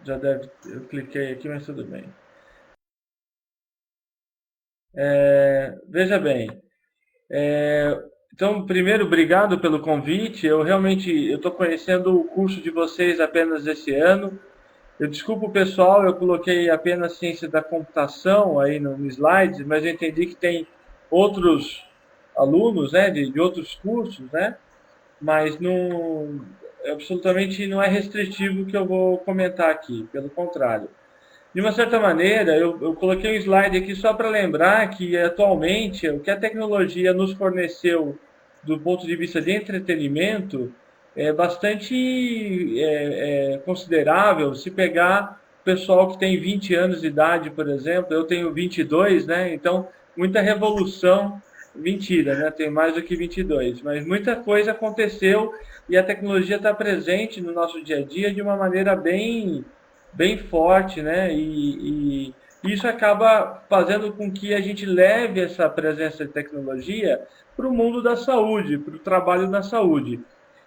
Já deve, eu cliquei aqui, mas tudo bem. Veja bem, então, primeiro, obrigado pelo convite. Eu realmente estou conhecendo o curso de vocês apenas esse ano. Eu desculpo o pessoal, eu coloquei apenas ciência da computação aí no slide, mas eu entendi que tem outros alunos, né, de outros cursos, né, mas não, absolutamente não é restritivo o que eu vou comentar aqui, pelo contrário. De uma certa maneira, eu coloquei um slide aqui só para lembrar que atualmente o que a tecnologia nos forneceu do ponto de vista de entretenimento é bastante considerável. Se pegar o pessoal que tem 20 anos de idade, por exemplo, eu tenho 22, né? Então, muita revolução, mentira, né? Tenho mais do que 22, mas muita coisa aconteceu e a tecnologia está presente no nosso dia a dia de uma maneira bem forte, né? E isso acaba fazendo com que a gente leve essa presença de tecnologia para o mundo da saúde, para o trabalho na saúde.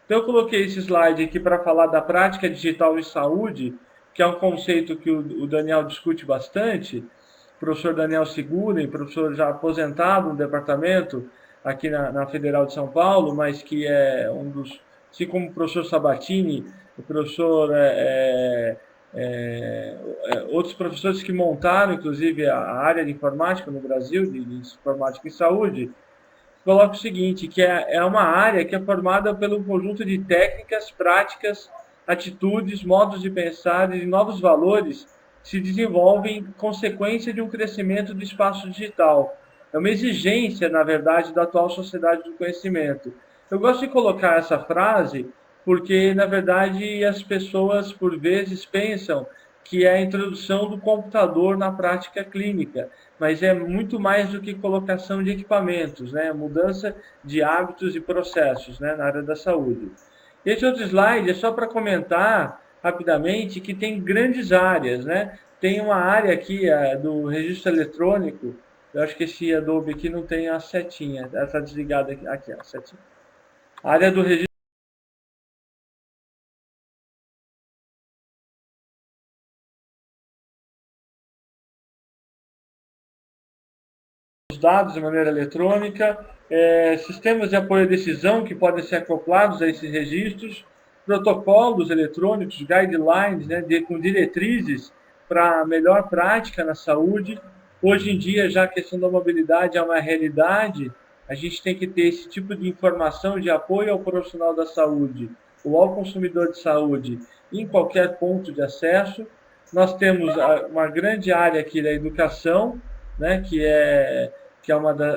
Então, eu coloquei esse slide aqui para falar da prática digital em saúde, que é um conceito que o Daniel discute bastante, o professor Daniel Seguren, professor já aposentado no departamento aqui na Federal de São Paulo, mas que é um dos, assim como o professor Sabatini, o professor outros professores que montaram, inclusive, a área de informática no Brasil, de informática em saúde, coloca o seguinte, que é uma área que é formada pelo conjunto de técnicas, práticas, atitudes, modos de pensar e novos valores que se desenvolvem em consequência de um crescimento do espaço digital. É uma exigência, na verdade, da atual sociedade do conhecimento. Eu gosto de colocar essa frase porque, na verdade, as pessoas, por vezes, pensam que é a introdução do computador na prática clínica, mas é muito mais do que colocação de equipamentos, né? Mudança de hábitos e processos, né? Na área da saúde. Esse outro slide é só para comentar rapidamente que tem grandes áreas, né? Tem uma área aqui do registro eletrônico. Eu acho que esse Adobe aqui não tem a setinha, ela está desligada aqui, a setinha. A área do registro dos dados de maneira eletrônica, sistemas de apoio à decisão que podem ser acoplados a esses registros, protocolos eletrônicos, guidelines, né, com diretrizes para melhor prática na saúde. Hoje em dia, já a questão da mobilidade é uma realidade, a gente tem que ter esse tipo de informação de apoio ao profissional da saúde ou ao consumidor de saúde em qualquer ponto de acesso. Nós temos uma grande área aqui da educação, né,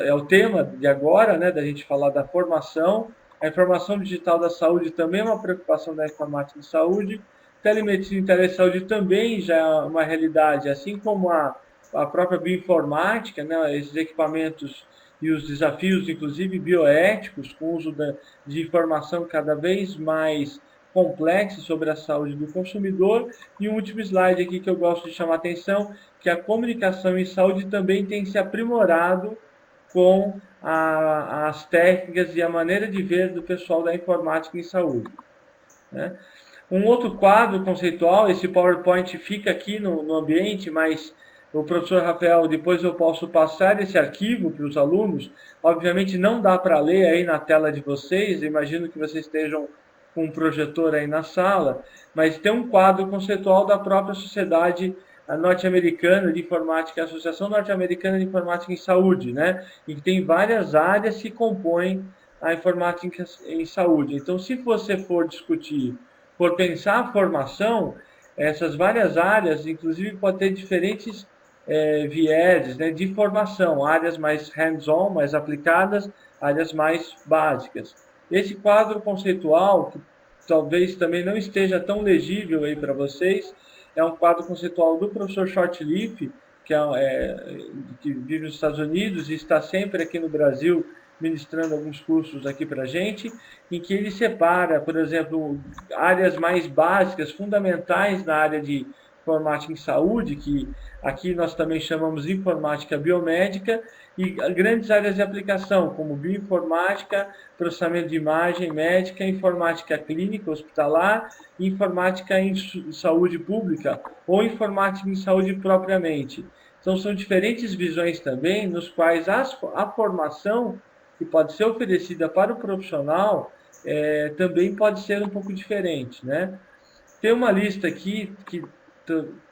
é o tema de agora, né, da gente falar da formação. A informação digital da saúde também é uma preocupação da informática de saúde. Telemedicina e telesaúde também já é uma realidade, assim como a própria bioinformática, né, esses equipamentos e os desafios, inclusive bioéticos, com o uso de informação cada vez mais complexa sobre a saúde do consumidor. E um último slide aqui que eu gosto de chamar a atenção, que a comunicação em saúde também tem se aprimorado com as técnicas e a maneira de ver do pessoal da informática em saúde, né? Um outro quadro conceitual, esse PowerPoint fica aqui no ambiente, mas o professor Rafael, depois eu posso passar esse arquivo para os alunos. Obviamente não dá para ler aí na tela de vocês, imagino que vocês estejam com um projetor aí na sala, mas tem um quadro conceitual da própria sociedade norte-americana de informática, a Associação Norte-Americana de Informática em Saúde, né? E que tem várias áreas que compõem a informática em saúde. Então, se você for discutir por pensar a formação, essas várias áreas, inclusive, pode ter diferentes vieses, né, de formação, áreas mais hands-on, mais aplicadas, áreas mais básicas. Esse quadro conceitual, que talvez também não esteja tão legível aí para vocês, é um quadro conceitual do professor Shortleaf, que vive nos Estados Unidos e está sempre aqui no Brasil ministrando alguns cursos aqui para a gente, em que ele separa, por exemplo, áreas mais básicas, fundamentais na área de informática em saúde, que aqui nós também chamamos de informática biomédica, e grandes áreas de aplicação, como bioinformática, processamento de imagem médica, informática clínica, hospitalar, informática em saúde pública ou informática em saúde propriamente. Então, são diferentes visões também, nos quais a formação que pode ser oferecida para o profissional também pode ser um pouco diferente, né? Tem uma lista aqui que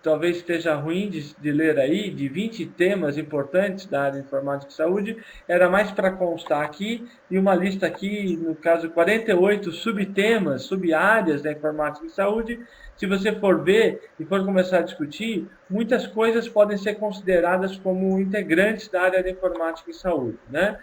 talvez esteja ruim de ler aí, de 20 temas importantes da área de informática e saúde, era mais para constar aqui, e uma lista aqui, no caso, 48 subtemas, sub-áreas da informática e saúde. Se você for ver e for começar a discutir, muitas coisas podem ser consideradas como integrantes da área de informática e saúde, né?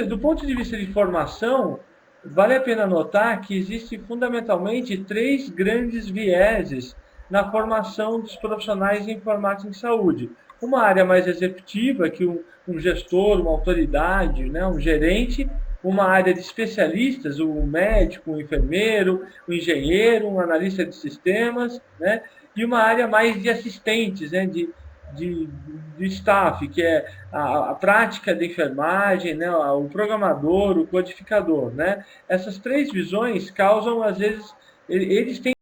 Do ponto de vista de formação, vale a pena notar que existem fundamentalmente três grandes vieses na formação dos profissionais de informática em saúde. Uma área mais executiva, que um gestor, uma autoridade, né, um gerente; uma área de especialistas, o médico, o enfermeiro, o engenheiro, um analista de sistemas, né, e uma área mais de assistentes, né, de staff, que é a prática de enfermagem, né, o programador, o codificador, né? Essas três visões causam, às vezes, eles têm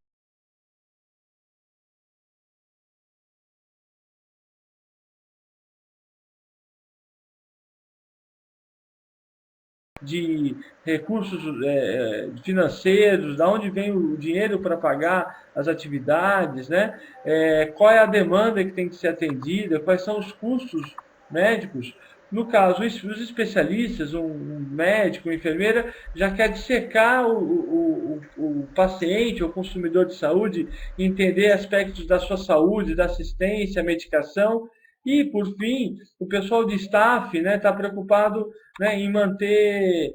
de recursos financeiros, da onde vem o dinheiro para pagar as atividades, né? Qual é a demanda que tem que ser atendida, quais são os custos médicos. No caso, os especialistas, um médico, uma enfermeira, já quer dissecar o paciente, o consumidor de saúde, entender aspectos da sua saúde, da assistência, medicação. E, por fim, o pessoal de staff, né, está preocupado, né, em manter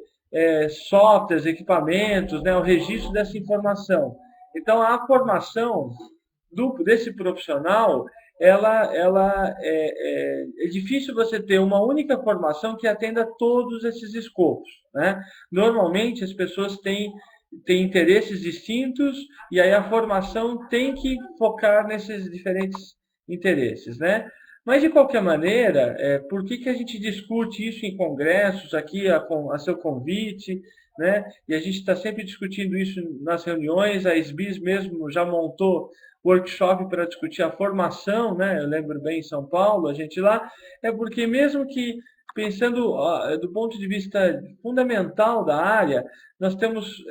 softwares, equipamentos, né, o registro dessa informação. Então, a formação desse profissional, ela é difícil você ter uma única formação que atenda todos esses escopos, né? Normalmente, as pessoas têm interesses distintos e aí a formação tem que focar nesses diferentes interesses, né? Mas, de qualquer maneira, por que a gente discute isso em congressos, aqui a seu convite, né? E a gente está sempre discutindo isso nas reuniões. A SBIS mesmo já montou workshop para discutir a formação, né? Eu lembro bem, em São Paulo, a gente lá, porque mesmo que, pensando do ponto de vista fundamental da área, nós temos,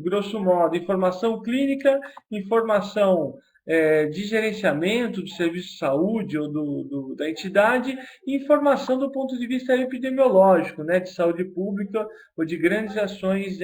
grosso modo, informação clínica, informação de gerenciamento do serviço de saúde ou da entidade, e informação do ponto de vista epidemiológico, né, de saúde pública ou de grandes ações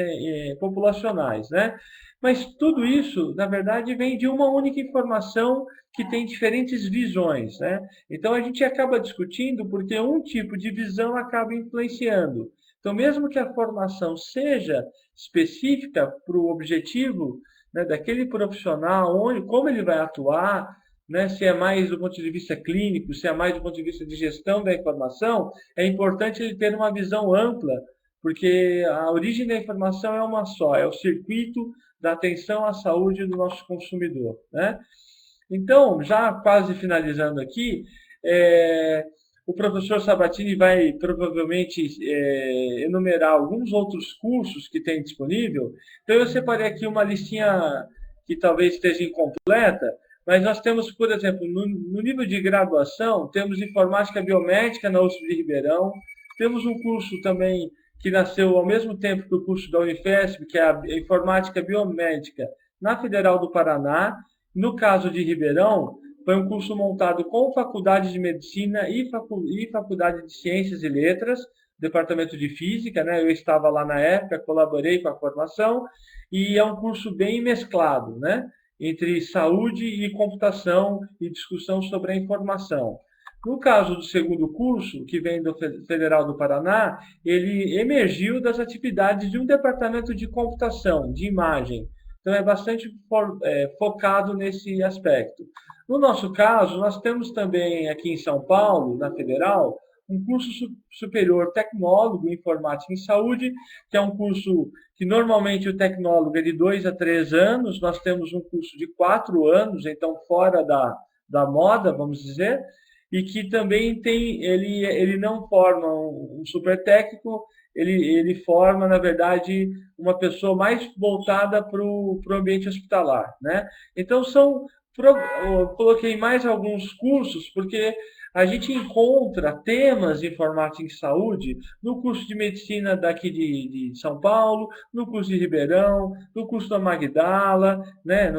populacionais, né? Mas tudo isso, na verdade, vem de uma única informação que tem diferentes visões, né? Então, a gente acaba discutindo porque um tipo de visão acaba influenciando. Então, mesmo que a formação seja específica para o objetivo, né, daquele profissional, como ele vai atuar, né, se é mais do ponto de vista clínico, se é mais do ponto de vista de gestão da informação, é importante ele ter uma visão ampla, porque a origem da informação é uma só, é o circuito da atenção à saúde do nosso consumidor, né? Então, já quase finalizando aqui, o professor Sabatini vai provavelmente enumerar alguns outros cursos que tem disponível. Então, eu separei aqui uma listinha que talvez esteja incompleta, mas nós temos, por exemplo, no nível de graduação, temos informática biomédica na USP de Ribeirão, temos um curso também que nasceu ao mesmo tempo que o curso da Unifesp, que é a informática biomédica na Federal do Paraná. No caso de Ribeirão, foi um curso montado com Faculdade de Medicina e Faculdade de Ciências e Letras, Departamento de Física, né? Eu estava lá na época, colaborei com a formação, e é um curso bem mesclado, né, entre saúde e computação e discussão sobre a informação. No caso do segundo curso, que vem do Federal do Paraná, ele emergiu das atividades de um departamento de computação, de imagem. Então, é bastante focado nesse aspecto. No nosso caso, nós temos também aqui em São Paulo, na Federal, um curso superior tecnólogo em informática em saúde, que é um curso que normalmente o tecnólogo é de 2 a 3 anos, nós temos um curso de 4 anos, então fora da moda, vamos dizer, e que também tem, ele não forma um super técnico, ele forma, na verdade, uma pessoa mais voltada para o ambiente hospitalar, né? Então, eu coloquei mais alguns cursos, porque a gente encontra temas de informática em saúde no curso de medicina daqui de São Paulo, no curso de Ribeirão, no curso da Magdala, né?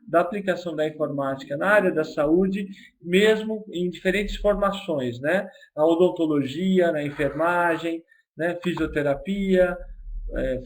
Da aplicação da informática na área da saúde, mesmo em diferentes formações, né? Na odontologia, na enfermagem, né? Fisioterapia,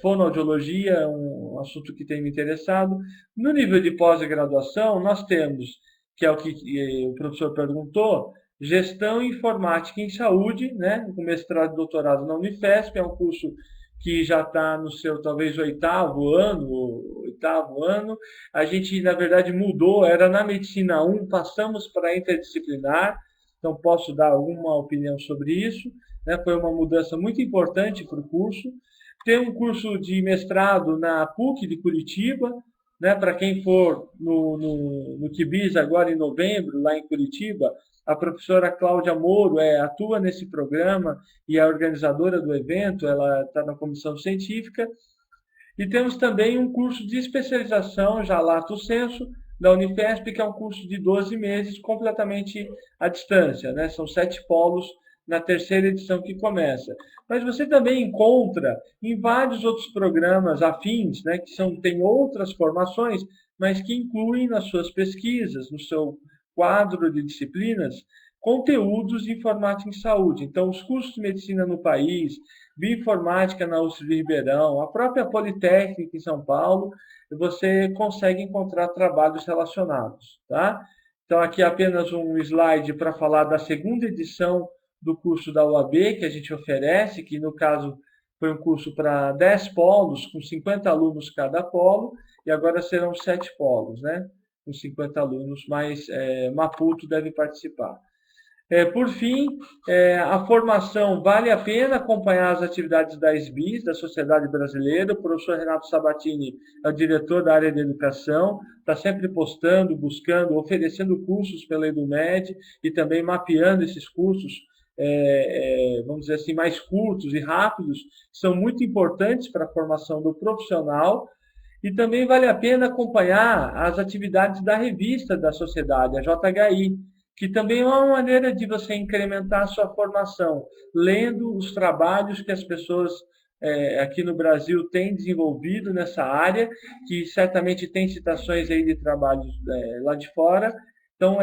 fonoaudiologia, é um assunto que tem me interessado. No nível de pós-graduação, nós temos, que é o que o professor perguntou, gestão informática em saúde, né? Com mestrado e doutorado na Unifesp, é um curso que já está no seu talvez oitavo ano. A gente, na verdade, mudou, era na Medicina 1, passamos para a interdisciplinar, então posso dar alguma opinião sobre isso. Né? Foi uma mudança muito importante para o curso. Tem um curso de mestrado na PUC de Curitiba, né? Para quem for no QBIS agora em novembro, lá em Curitiba, a professora Cláudia Moro atua nesse programa e é a organizadora do evento, ela está na comissão científica. E temos também um curso de especialização, já lato sensu, da Unifesp, que é um curso de 12 meses, completamente à distância, né? São 7 polos na terceira edição que começa. Mas você também encontra em vários outros programas afins, né, que têm outras formações, mas que incluem nas suas pesquisas, no seu quadro de disciplinas, conteúdos de informática em saúde. Então, os cursos de medicina no país, bioinformática na USP de Ribeirão, a própria Politécnica em São Paulo, você consegue encontrar trabalhos relacionados. Tá? Então, aqui apenas um slide para falar da segunda edição do curso da UAB, que a gente oferece, que no caso foi um curso para 10 polos, com 50 alunos cada polo, e agora serão 7 polos, né? Com 50 alunos, mas Maputo deve participar. Por fim, a formação vale a pena acompanhar as atividades da SBIS, da Sociedade Brasileira. O professor Renato Sabatini é o diretor da área de educação, está sempre postando, buscando, oferecendo cursos pela EduMed e também mapeando esses cursos, vamos dizer assim, mais curtos e rápidos, que são muito importantes para a formação do profissional. E também vale a pena acompanhar as atividades da revista da sociedade, a JHI, que também é uma maneira de você incrementar a sua formação, lendo os trabalhos que as pessoas aqui no Brasil têm desenvolvido nessa área, que certamente tem citações aí de trabalhos lá de fora, então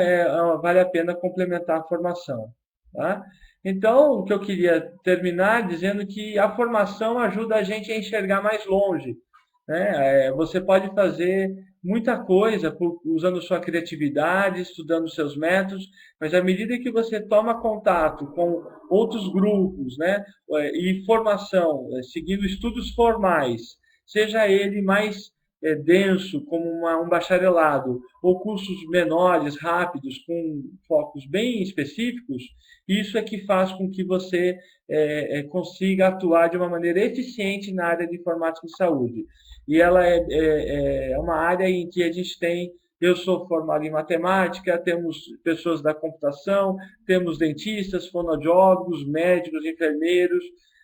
vale a pena complementar a formação. Tá? Então, o que eu queria terminar dizendo que a formação ajuda a gente a enxergar mais longe, né? Você pode fazer muita coisa usando sua criatividade, estudando seus métodos, mas à medida que você toma contato com outros grupos, né, e formação, seguindo estudos formais, seja ele mais denso, como um bacharelado, ou cursos menores, rápidos, com focos bem específicos, isso é que faz com que você consiga atuar de uma maneira eficiente na área de informática e saúde. E ela é uma área em que a gente tem, eu sou formado em matemática, temos pessoas da computação, temos dentistas, fonoaudiólogos, médicos, enfermeiros,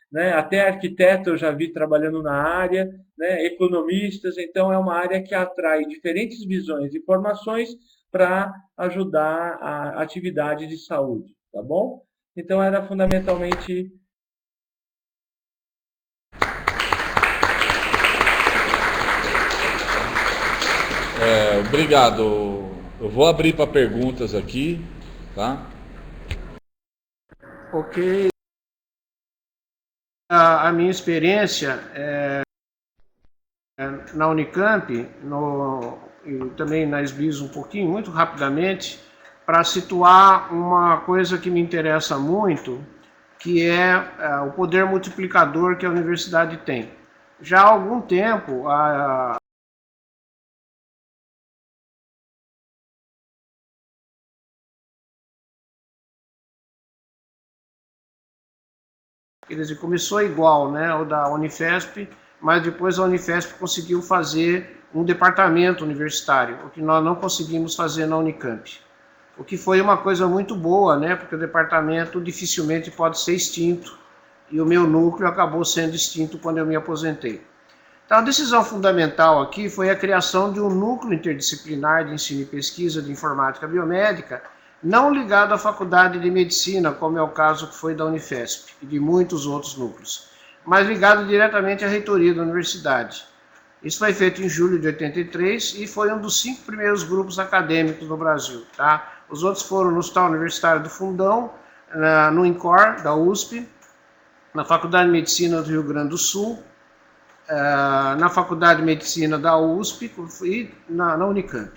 né, até arquiteto eu já vi trabalhando na área, né, economistas, então é uma área que atrai diferentes visões e formações para ajudar a atividade de saúde, tá bom? Então era fundamentalmente... Obrigado. Eu vou abrir para perguntas aqui, tá? Ok. A minha experiência na Unicamp, e também na SBIS um pouquinho, muito rapidamente, para situar uma coisa que me interessa muito, que é o poder multiplicador que a universidade tem. já há algum tempo, quer dizer, começou igual, né, o da Unifesp, mas depois a Unifesp conseguiu fazer um departamento universitário, o que nós não conseguimos fazer na Unicamp. O que foi uma coisa muito boa, né, porque o departamento dificilmente pode ser extinto, e o meu núcleo acabou sendo extinto quando eu me aposentei. Então, a decisão fundamental aqui foi a criação de um núcleo interdisciplinar de ensino e pesquisa de informática biomédica, não ligado à faculdade de medicina, como é o caso que foi da Unifesp e de muitos outros núcleos, mas ligado diretamente à reitoria da universidade. Isso foi feito em julho de 83 e foi um dos 5 primeiros grupos acadêmicos no Brasil. Tá? Os outros foram no Hospital Universitário do Fundão, no INCOR, da USP, na Faculdade de Medicina do Rio Grande do Sul, na Faculdade de Medicina da USP e na Unicamp.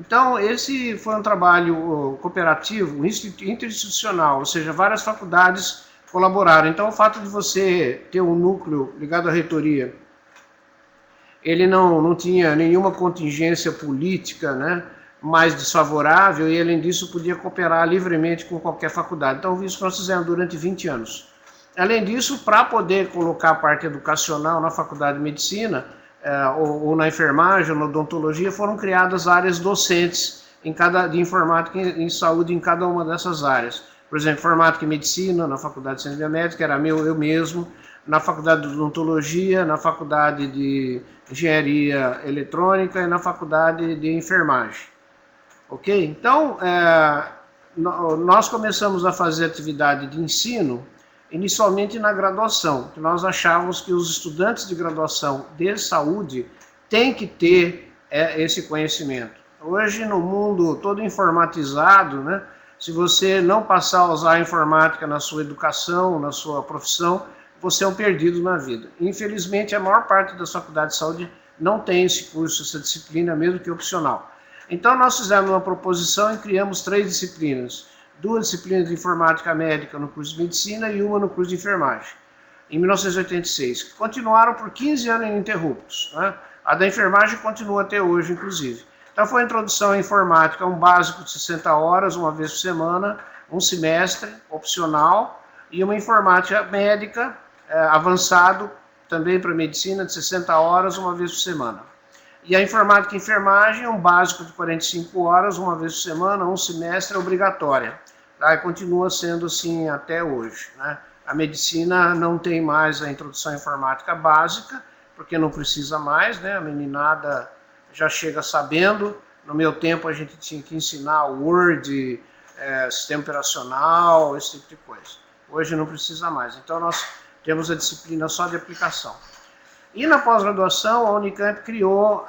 Então, esse foi um trabalho cooperativo, interinstitucional, ou seja, várias faculdades colaboraram. Então, o fato de você ter um núcleo ligado à reitoria, ele não tinha nenhuma contingência política, né, mais desfavorável, e além disso podia cooperar livremente com qualquer faculdade. Então, isso nós fizemos durante 20 anos. Além disso, para poder colocar a parte educacional na faculdade de medicina, ou na enfermagem, ou na odontologia, foram criadas áreas docentes de informática em saúde em cada uma dessas áreas. Por exemplo, informática e medicina, na faculdade de ciência biomédica, era eu mesmo, na faculdade de odontologia, na faculdade de engenharia eletrônica e na faculdade de enfermagem. Ok? Então, nós começamos a fazer atividade de ensino inicialmente na graduação, que nós achávamos que os estudantes de graduação de saúde têm que ter esse conhecimento. Hoje, no mundo todo informatizado, né, se você não passar a usar a informática na sua educação, na sua profissão, você é um perdido na vida. Infelizmente, a maior parte das faculdades de saúde não tem esse curso, essa disciplina, mesmo que opcional. Então, nós fizemos uma proposição e criamos 3 disciplinas. 2 disciplinas de informática médica no curso de medicina e uma no curso de enfermagem, em 1986, que continuaram por 15 anos ininterruptos. Né? A da enfermagem continua até hoje, inclusive. Então foi a introdução à informática, um básico de 60 horas, uma vez por semana, um semestre, opcional, e uma informática médica, avançado, também para medicina, de 60 horas, uma vez por semana. E a informática e enfermagem, um básico de 45 horas, uma vez por semana, um semestre, obrigatória. Tá? E continua sendo assim até hoje. Né? A medicina não tem mais a introdução à informática básica, porque não precisa mais, né? A meninada já chega sabendo. No meu tempo a gente tinha que ensinar Word, sistema operacional, esse tipo de coisa. Hoje não precisa mais. Então nós temos a disciplina só de aplicação. E na pós-graduação, a Unicamp criou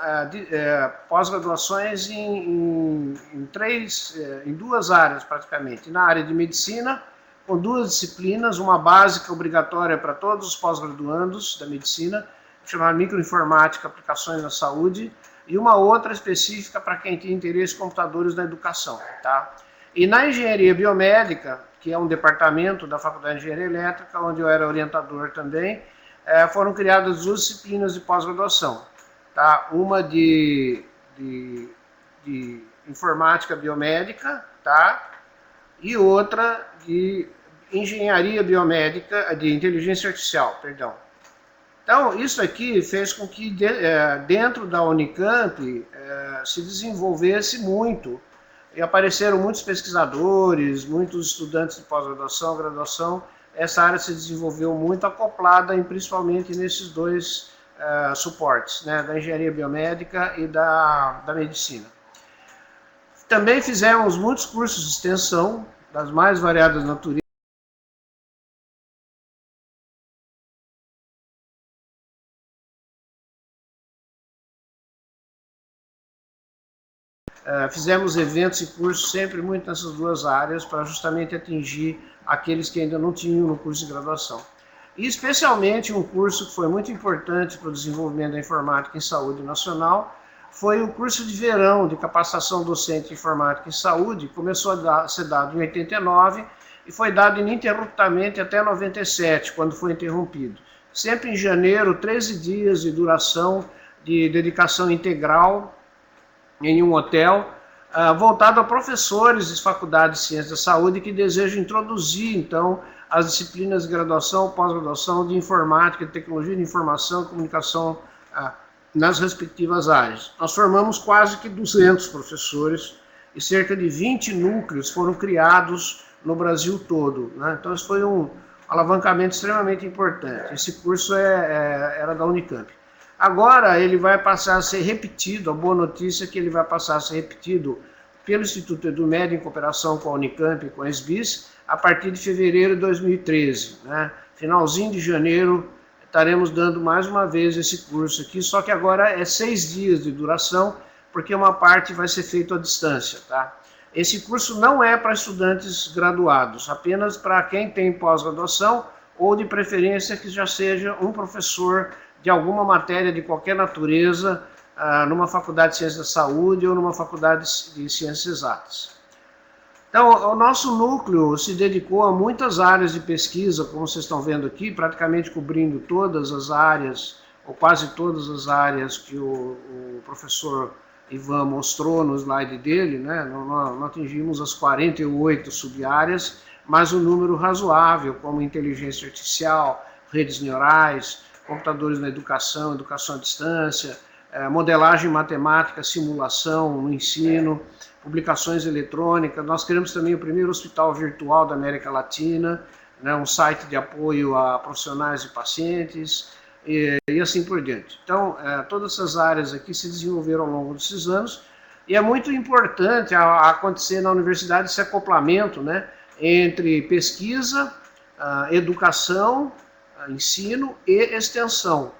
pós-graduações em 2 áreas praticamente. Na área de medicina, com 2 disciplinas, uma básica obrigatória para todos os pós-graduandos da medicina, chamada Microinformática, Aplicações na Saúde, e uma outra específica para quem tem interesse em computadores na educação. Tá? E na engenharia biomédica, que é um departamento da Faculdade de Engenharia Elétrica, onde eu era orientador também, foram criadas 2 disciplinas de pós-graduação. Tá? Uma de informática biomédica, tá? E outra de engenharia biomédica, de inteligência artificial, perdão. Então, isso aqui fez com que dentro da Unicamp se desenvolvesse muito, e apareceram muitos pesquisadores, muitos estudantes de pós-graduação, graduação. Essa área se desenvolveu muito acoplada, principalmente nesses 2 suportes, né, da engenharia biomédica e da medicina. Também fizemos muitos cursos de extensão, das mais variadas naturezas. Fizemos eventos e cursos sempre muito nessas 2 áreas, para justamente atingir aqueles que ainda não tinham no curso de graduação. E especialmente um curso que foi muito importante para o desenvolvimento da informática em saúde nacional, foi o curso de verão de capacitação docente em informática em saúde, começou a ser dado em 89 e foi dado ininterruptamente até 97, quando foi interrompido. sempre em janeiro, 13 dias de duração de dedicação integral em um hotel, voltado a professores de faculdades de ciências da saúde que desejam introduzir, então, as disciplinas de graduação, pós-graduação de informática, de tecnologia de informação e comunicação nas respectivas áreas. Nós formamos quase que 200 professores e cerca de 20 núcleos foram criados no Brasil todo, né? Então, isso foi um alavancamento extremamente importante. Esse curso era da Unicamp. Agora ele vai passar a ser repetido, a boa notícia é que ele vai passar a ser repetido pelo Instituto EduMed em cooperação com a Unicamp e com a SBIS, a partir de fevereiro de 2013. Né? Finalzinho de janeiro estaremos dando mais uma vez esse curso aqui, só que agora é 6 dias de duração, porque uma parte vai ser feita à distância. Tá? Esse curso não é para estudantes graduados, apenas para quem tem pós-graduação ou de preferência que já seja um professor de alguma matéria de qualquer natureza, numa faculdade de ciências da saúde ou numa faculdade de ciências exatas. Então, o nosso núcleo se dedicou a muitas áreas de pesquisa, como vocês estão vendo aqui, praticamente cobrindo todas as áreas, ou quase todas as áreas que o professor Ivan mostrou no slide dele, né? Não atingimos as 48 sub-áreas, mas um número razoável, como inteligência artificial, redes neurais, computadores na educação, educação à distância, modelagem matemática, simulação no ensino, publicações eletrônicas. Nós criamos também o primeiro hospital virtual da América Latina, né, um site de apoio a profissionais e pacientes, e assim por diante. Então, todas essas áreas aqui se desenvolveram ao longo desses anos, e é muito importante acontecer na universidade esse acoplamento, né, entre pesquisa, educação, ensino e extensão.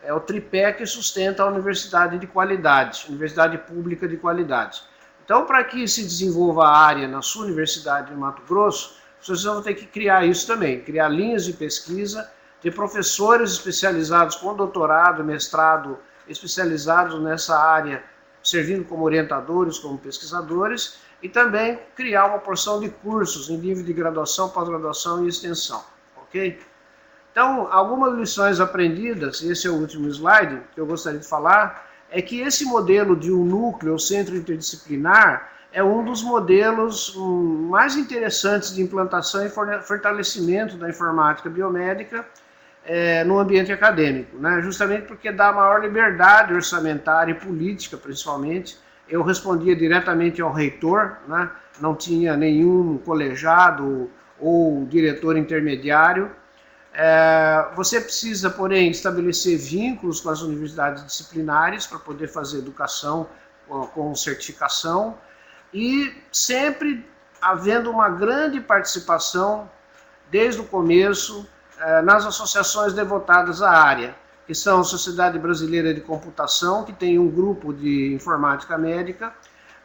É o tripé que sustenta a universidade de qualidade, universidade pública de qualidade. Então, para que se desenvolva a área na sua universidade de Mato Grosso, vocês vão ter que criar isso também, criar linhas de pesquisa, ter professores especializados com doutorado, mestrado, especializados nessa área, servindo como orientadores, como pesquisadores, e também criar uma porção de cursos em nível de graduação, pós-graduação e extensão, ok? Então, algumas lições aprendidas, esse é o último slide que eu gostaria de falar, é que esse modelo de um núcleo, ou centro interdisciplinar, é um dos modelos mais interessantes de implantação e fortalecimento da informática biomédica no ambiente acadêmico, né? Justamente porque dá maior liberdade orçamentária e política, principalmente. Eu respondia diretamente ao reitor, né? Não tinha nenhum colegiado ou diretor intermediário. Você precisa, porém, estabelecer vínculos com as universidades disciplinares para poder fazer educação com certificação e sempre havendo uma grande participação, desde o começo, nas associações devotadas à área, que são a Sociedade Brasileira de Computação, que tem um grupo de informática médica,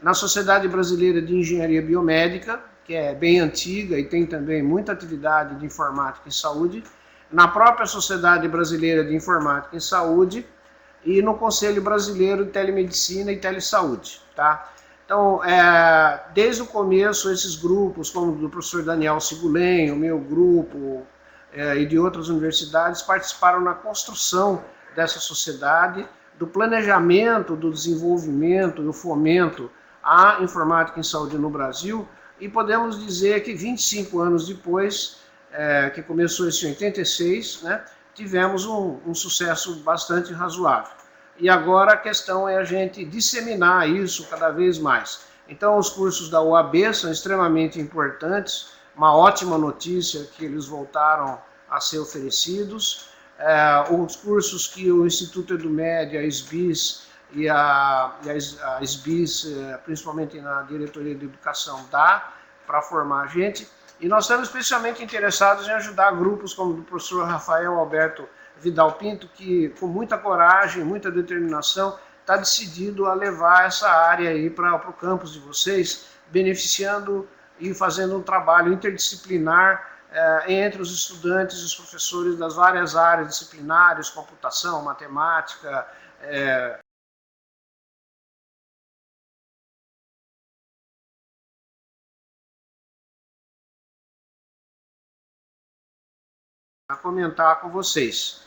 na Sociedade Brasileira de Engenharia Biomédica, que é bem antiga e tem também muita atividade de informática em saúde, na própria Sociedade Brasileira de Informática em Saúde e no Conselho Brasileiro de Telemedicina e Telesaúde. Tá? Então, desde o começo, esses grupos, como o do professor Daniel Sigulen, o meu grupo e de outras universidades, participaram na construção dessa sociedade, do planejamento, do desenvolvimento e do fomento à informática em saúde no Brasil, e podemos dizer que 25 anos depois, que começou isso em 86, né, tivemos um sucesso bastante razoável. E agora a questão é a gente disseminar isso cada vez mais. Então, os cursos da UAB são extremamente importantes, uma ótima notícia que eles voltaram a ser oferecidos. Os cursos que o Instituto EduMed, a SBIS e a SBIS, principalmente na diretoria de educação, dá para formar a gente. E nós estamos especialmente interessados em ajudar grupos como o do professor Rafael Alberto Vidal Pinto, que com muita coragem, muita determinação, está decidido a levar essa área aí para o campus de vocês, beneficiando e fazendo um trabalho interdisciplinar entre os estudantes e os professores das várias áreas disciplinares, computação, matemática, a comentar com vocês.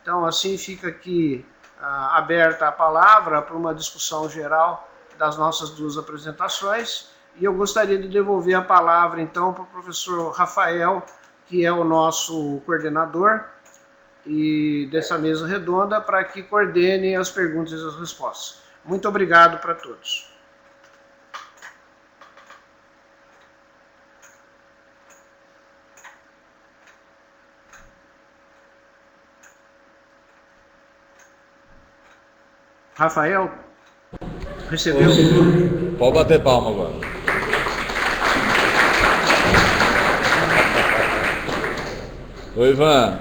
Então, assim fica aqui aberta a palavra para uma discussão geral das nossas duas apresentações, e eu gostaria de devolver a palavra, então, para o professor Rafael, que é o nosso coordenador e dessa mesa redonda, para que coordene as perguntas e as respostas. Muito obrigado para todos. Rafael, recebeu? Pode bater palma agora. Ô Ivan,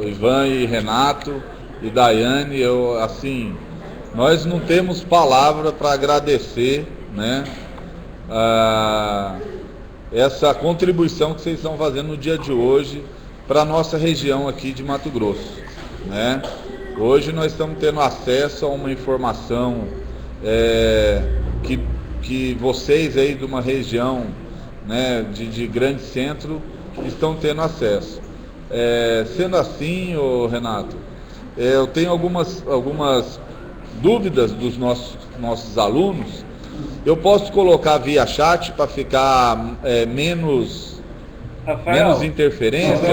Ivan e Renato e Daiane, nós não temos palavra para agradecer, né, essa contribuição que vocês estão fazendo no dia de hoje para a nossa região aqui de Mato Grosso, né? Hoje nós estamos tendo acesso a uma informação que vocês aí de uma região, né, de grande centro estão tendo acesso. Sendo assim, Renato, eu tenho algumas dúvidas dos nossos alunos. Eu posso colocar via chat para ficar menos interferência?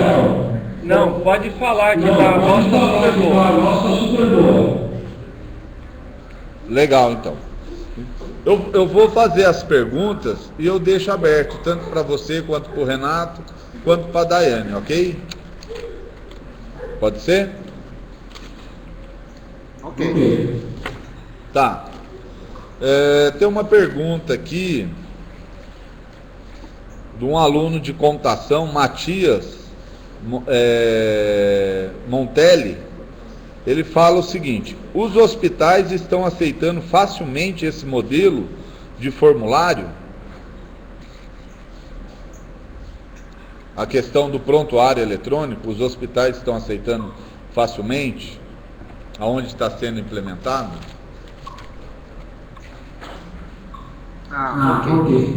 Não, pode falar que a voz está super boa. Legal, então. Eu vou fazer as perguntas e eu deixo aberto, tanto para você, quanto para o Renato, quanto para a Daiane, ok? Pode ser? Ok. Tá. Tem uma pergunta aqui de um aluno de computação, Matias Montelli. Ele fala o seguinte: os hospitais estão aceitando facilmente esse modelo de formulário? A questão do prontuário eletrônico, os hospitais estão aceitando facilmente? Aonde está sendo implementado? Ok.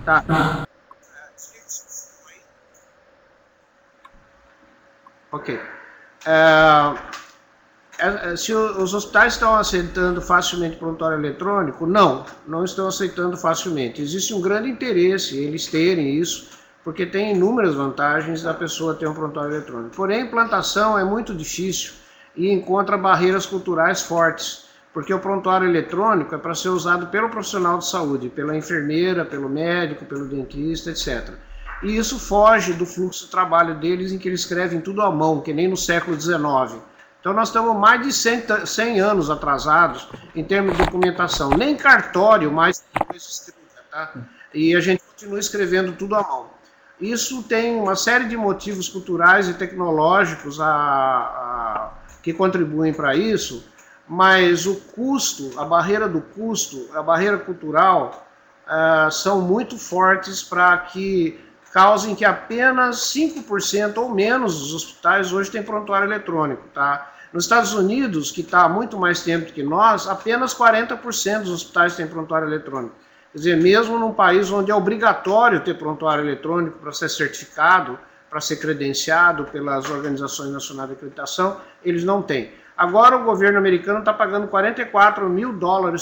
Tá. Ok. Se os hospitais estão aceitando facilmente prontuário eletrônico, não estão aceitando facilmente. Existe um grande interesse eles terem isso, porque tem inúmeras vantagens da pessoa ter um prontuário eletrônico. Porém, a implantação é muito difícil e encontra barreiras culturais fortes, porque o prontuário eletrônico é para ser usado pelo profissional de saúde, pela enfermeira, pelo médico, pelo dentista, etc. E isso foge do fluxo de trabalho deles, em que eles escrevem tudo à mão, que nem no século XIX. Então nós estamos mais de 100 anos atrasados em termos de documentação. Nem cartório mais escrita, tá? E a gente continua escrevendo tudo à mão. Isso tem uma série de motivos culturais e tecnológicos que contribuem para isso, mas o custo, a barreira do custo, a barreira cultural, são muito fortes para que causem que apenas 5% ou menos dos hospitais hoje têm prontuário eletrônico, tá? Nos Estados Unidos, que está há muito mais tempo que nós, apenas 40% dos hospitais têm prontuário eletrônico. Quer dizer, mesmo num país onde é obrigatório ter prontuário eletrônico para ser certificado, para ser credenciado pelas organizações nacionais de acreditação, eles não têm. Agora o governo americano está pagando $44 mil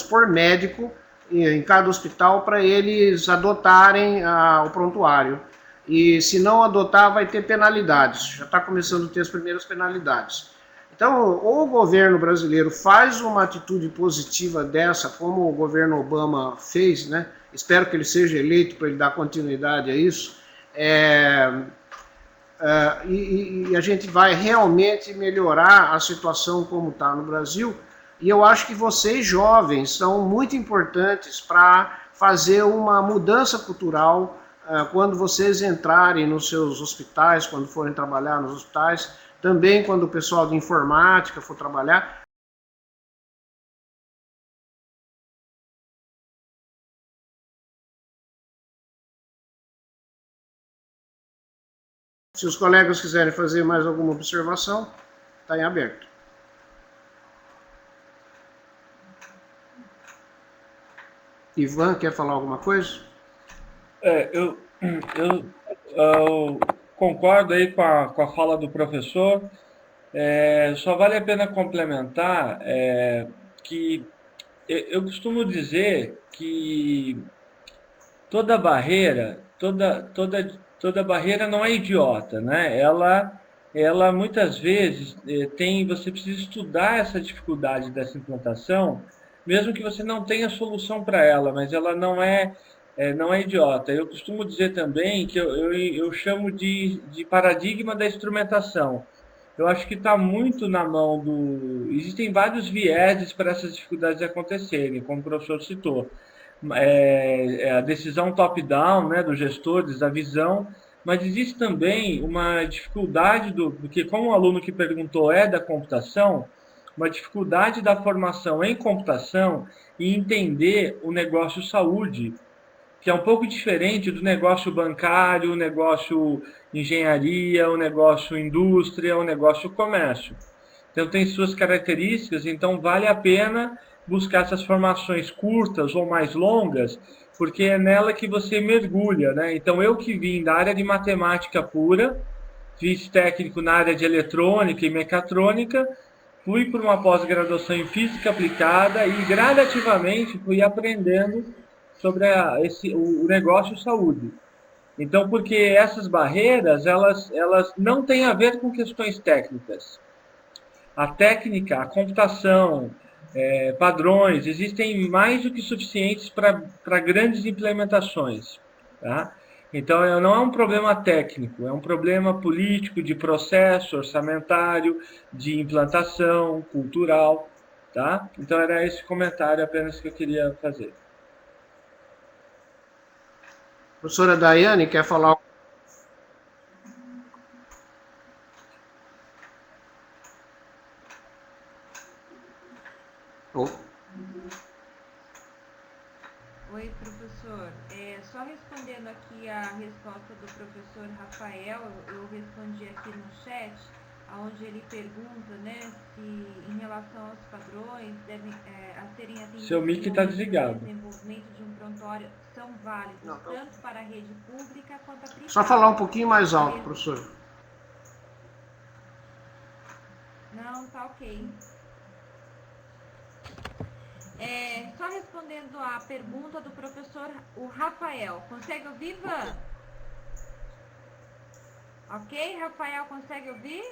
por médico em cada hospital para eles adotarem o prontuário. E se não adotar, vai ter penalidades. Já está começando a ter as primeiras penalidades. Então, ou o governo brasileiro faz uma atitude positiva dessa, como o governo Obama fez, né? Espero que ele seja eleito para ele dar continuidade a isso, e a gente vai realmente melhorar a situação como está no Brasil. E eu acho que vocês, jovens, são muito importantes para fazer uma mudança cultural quando vocês entrarem nos seus hospitais, quando forem trabalhar nos hospitais, também quando o pessoal de informática for trabalhar. Se os colegas quiserem fazer mais alguma observação, está em aberto. Ivan, quer falar alguma coisa? Eu concordo aí com a fala do professor. Só vale a pena complementar que eu costumo dizer que toda barreira não é idiota, né? Ela muitas vezes você precisa estudar essa dificuldade dessa implantação, mesmo que você não tenha solução para ela, mas ela não é idiota. Eu costumo dizer também que eu chamo de paradigma da instrumentação. Eu acho que está muito na mão do. Existem vários vieses para essas dificuldades acontecerem, como o professor citou. A decisão top-down, né, dos gestores, a visão, mas existe também uma dificuldade porque como o aluno que perguntou é da computação, uma dificuldade da formação em computação e entender o negócio saúde, que é um pouco diferente do negócio bancário, o negócio engenharia, o negócio indústria, o negócio comércio. Então tem suas características, então vale a pena buscar essas formações curtas ou mais longas, porque é nela que você mergulha, né? Então eu que vim da área de matemática pura, fiz técnico na área de eletrônica e mecatrônica, fui para uma pós-graduação em física aplicada e gradativamente fui aprendendo sobre o negócio saúde. Então, porque essas barreiras, elas não têm a ver com questões técnicas. A técnica, a computação, padrões, existem mais do que suficientes para grandes implementações. Tá? Então, não é um problema técnico, é um problema político, de processo, orçamentário, de implantação, cultural. Tá? Então, era esse comentário apenas que eu queria fazer. Professora Daiane, quer falar? Oh. Oi, professor. Só respondendo aqui a resposta do professor Rafael, eu respondi aqui no chat, onde ele pergunta, né, se em relação aos padrões devem a serem atendidos Seu mic está desligado. no desenvolvimento de um prontuário são válidos tanto para a rede pública quanto a privada. Só falar um pouquinho mais alto, professor. Não, tá ok. Só respondendo a pergunta do professor o Rafael. Consegue ouvir, Van? Ok, Rafael, consegue ouvir?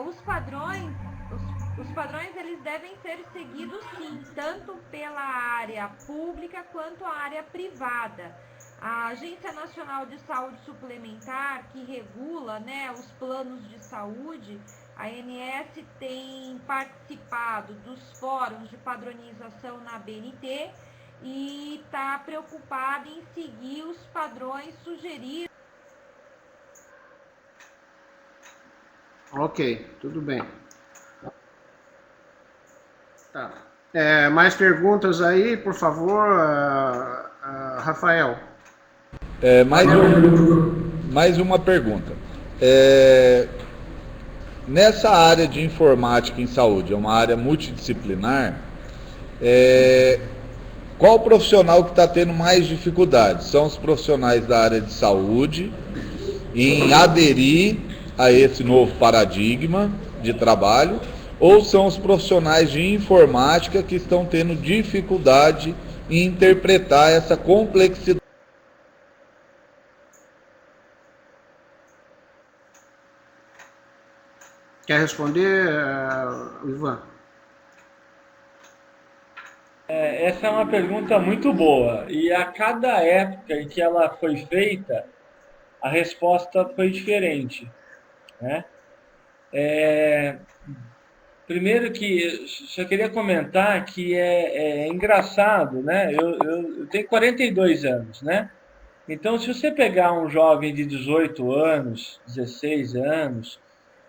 Os padrões eles devem ser seguidos sim, tanto pela área pública quanto a área privada. A Agência Nacional de Saúde Suplementar, que regula, né, os planos de saúde, a ANS tem participado dos fóruns de padronização na BNT e está preocupada em seguir os padrões sugeridos. Ok, tudo bem. Tá. Mais perguntas aí, por favor, Rafael? Mais uma pergunta. Nessa área de informática em saúde, é uma área multidisciplinar, qual profissional que está tendo mais dificuldade? São os profissionais da área de saúde em aderir a esse novo paradigma de trabalho, ou são os profissionais de informática que estão tendo dificuldade em interpretar essa complexidade? Quer responder, Ivan? Essa é uma pergunta muito boa. E a cada época em que ela foi feita, a resposta foi diferente. Né? Primeiro que só queria comentar que é engraçado, né? Eu tenho 42 anos, né? Então, se você pegar um jovem de 18 anos, 16 anos,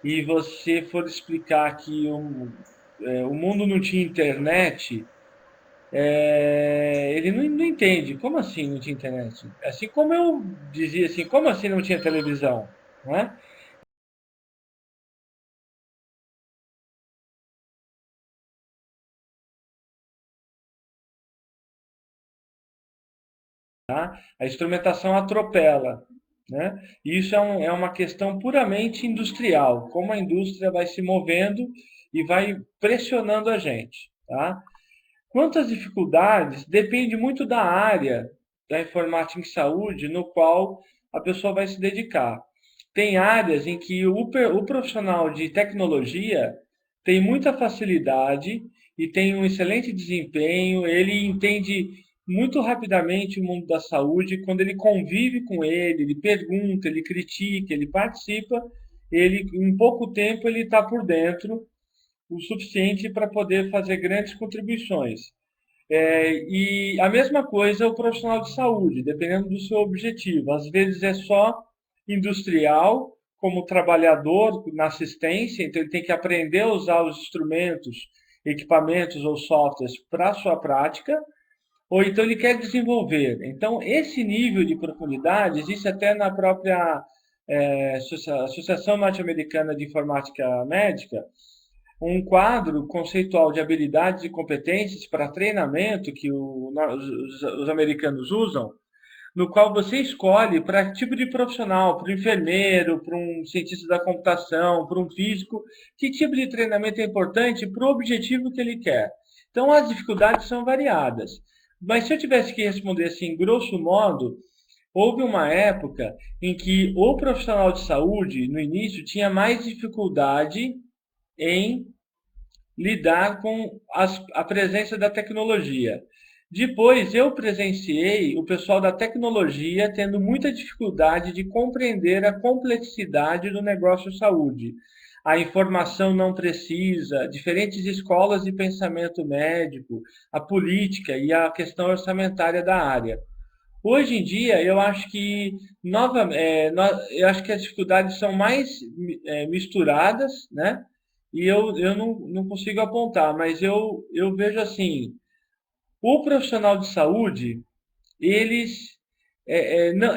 e você for explicar que o mundo não tinha internet, ele não entende. Como assim não tinha internet? Assim como eu dizia assim, como assim não tinha televisão? Né? Tá? A instrumentação atropela. né? E isso é uma questão puramente industrial, como a indústria vai se movendo e vai pressionando a gente, tá? Quanto às dificuldades, depende muito da área da informática em saúde no qual a pessoa vai se dedicar. Tem áreas em que o profissional de tecnologia tem muita facilidade e tem um excelente desempenho, ele entende muito rapidamente o mundo da saúde, quando ele convive com ele pergunta, ele critica, ele participa, ele em pouco tempo ele está por dentro o suficiente para poder fazer grandes contribuições. E a mesma coisa o profissional de saúde, dependendo do seu objetivo. Às vezes é só industrial, como trabalhador na assistência, então ele tem que aprender a usar os instrumentos, equipamentos ou softwares para a sua prática, ou então ele quer desenvolver. Então, esse nível de profundidade existe até na própria Associação Norte-Americana de Informática Médica, um quadro conceitual de habilidades e competências para treinamento que os americanos usam, no qual você escolhe para que tipo de profissional, para um enfermeiro, para um cientista da computação, para um físico, que tipo de treinamento é importante para o objetivo que ele quer. Então, as dificuldades são variadas. Mas se eu tivesse que responder assim, grosso modo, houve uma época em que o profissional de saúde, no início, tinha mais dificuldade em lidar com a presença da tecnologia. Depois, eu presenciei o pessoal da tecnologia tendo muita dificuldade de compreender a complexidade do negócio saúde. A informação não precisa, diferentes escolas de pensamento médico, a política e a questão orçamentária da área. Hoje em dia, eu acho que eu acho que as dificuldades são mais misturadas, né? E eu não consigo apontar, mas eu vejo assim, o profissional de saúde,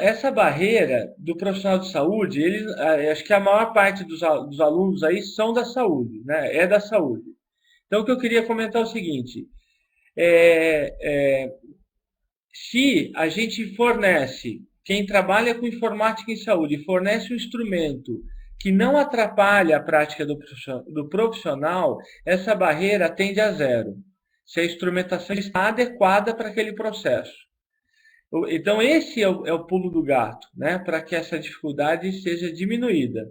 essa barreira do profissional de saúde, acho que a maior parte dos alunos aí são da saúde, né? É da saúde. Então, o que eu queria comentar é o seguinte, se a gente fornece, quem trabalha com informática em saúde, fornece um instrumento que não atrapalha a prática do profissional, essa barreira tende a zero, se a instrumentação está adequada para aquele processo. Então, esse é o pulo do gato, né? Para que essa dificuldade seja diminuída.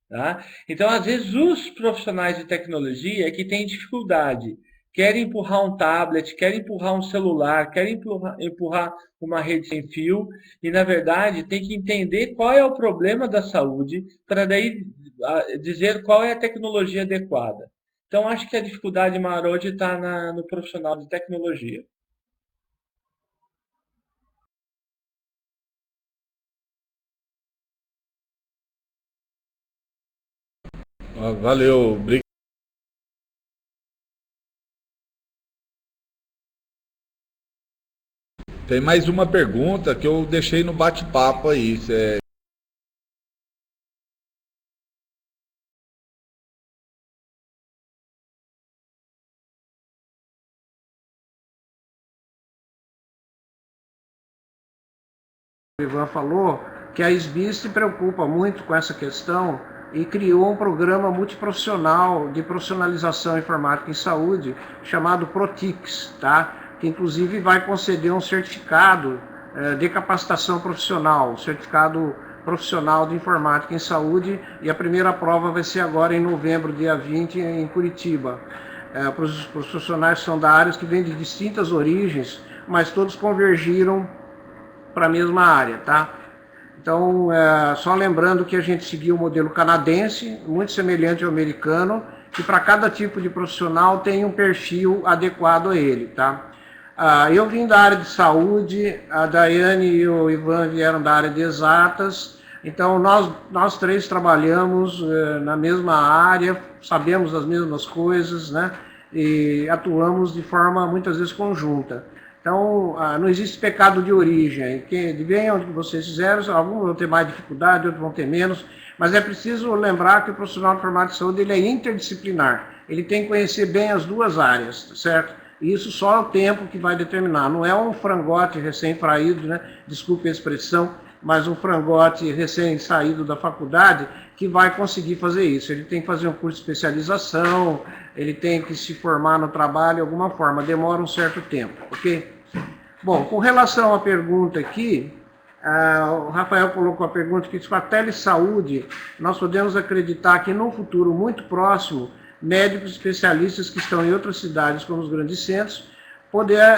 Tá? Então, às vezes, os profissionais de tecnologia é que têm dificuldade, querem empurrar um tablet, querem empurrar um celular, querem empurrar uma rede sem fio, e, na verdade, tem que entender qual é o problema da saúde, para daí dizer qual é a tecnologia adequada. Então, acho que a dificuldade maior hoje está no profissional de tecnologia. Valeu, obrigado. Tem mais uma pergunta que eu deixei no bate-papo aí. O Ivan falou que a SBIS se preocupa muito com essa questão e criou um programa multiprofissional de profissionalização informática em saúde chamado PROTIX, tá? Que inclusive vai conceder um certificado de capacitação profissional, certificado profissional de informática em saúde, e a primeira prova vai ser agora em novembro, dia 20, em Curitiba. Para os profissionais que são da área, que vêm de distintas origens, mas todos convergiram para a mesma área, tá? Então, só lembrando que a gente seguiu o modelo canadense, muito semelhante ao americano, que para cada tipo de profissional tem um perfil adequado a ele, tá? Eu vim da área de saúde, a Daiane e o Ivan vieram da área de exatas, então nós três trabalhamos na mesma área, sabemos as mesmas coisas, né? E atuamos de forma muitas vezes conjunta. Então, não existe pecado de origem, que venham onde vocês fizeram, alguns vão ter mais dificuldade, outros vão ter menos, mas é preciso lembrar que o profissional de informática de saúde ele é interdisciplinar, ele tem que conhecer bem as duas áreas, certo? E isso só é o tempo que vai determinar, não é um frangote recém-fraído, né? Desculpe a expressão, mas um frangote recém-saído da faculdade que vai conseguir fazer isso. Ele tem que fazer um curso de especialização, ele tem que se formar no trabalho de alguma forma, demora um certo tempo, ok? Bom, com relação à pergunta aqui, o Rafael colocou a pergunta que para a telesaúde, nós podemos acreditar que num futuro muito próximo, médicos especialistas que estão em outras cidades, como os grandes centros,